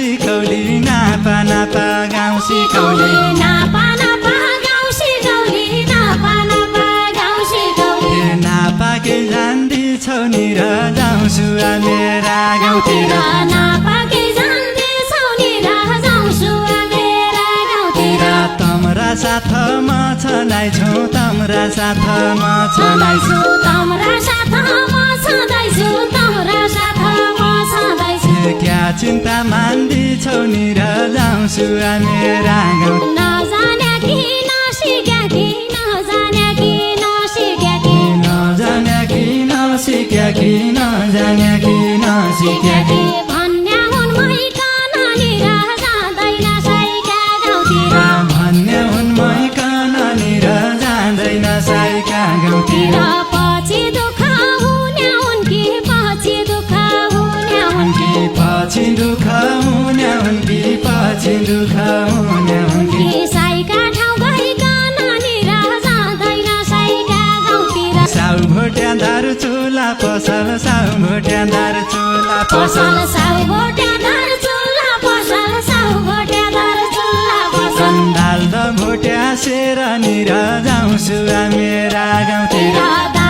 सिकौली नापा नापा गाउँ सिकौली नापा नापा गाउँ सिकौली नापा नापा गाउँ सिकौली नापाकै जान्दिछौ नि र जाउँछु मेरा गाउँतिर नापाकै जान्दिछौ नि र जाउँछु मेरा गाउँतिर तम्रा साथमा छँदैछु तम्रा साथमा छँदैछु तम्रा साथमा छँदैछु तम्रा साथमा छँदैछु क्या चिन्ता मान्दिछौ नि र जाउँछु मेरा गाउँ नजाने कि नसिक्या कि नजाने कि नसिक्या कि नजाने कि नसिक्या कि नजाने कि नसिक्या कि भन्ने हुन् मैकन निर जाँदैन साइका गाउँतिर भन्ने हुन् मैकन निर जाँदैन साइका गाउँतिर पछि दुःख हुने हुन् कि पछि दुःख हुने हुन् कि पछि दुःख हुने हुन् कि पछि दुःख हुने हुन् कि साइका ठाउँ गइकन निर जाँदैन साइका गाउँतिर साउ भोट्या दारु चुला पसल साउ भोट्या दारु चुला पसल पसल साउ भोट्या दारु चुल्हा पसल साउ भोट्या दारु चुल्हा पसल सन्दाल त भोट्या सेर निर जाउँछु मेरा गाउँतिर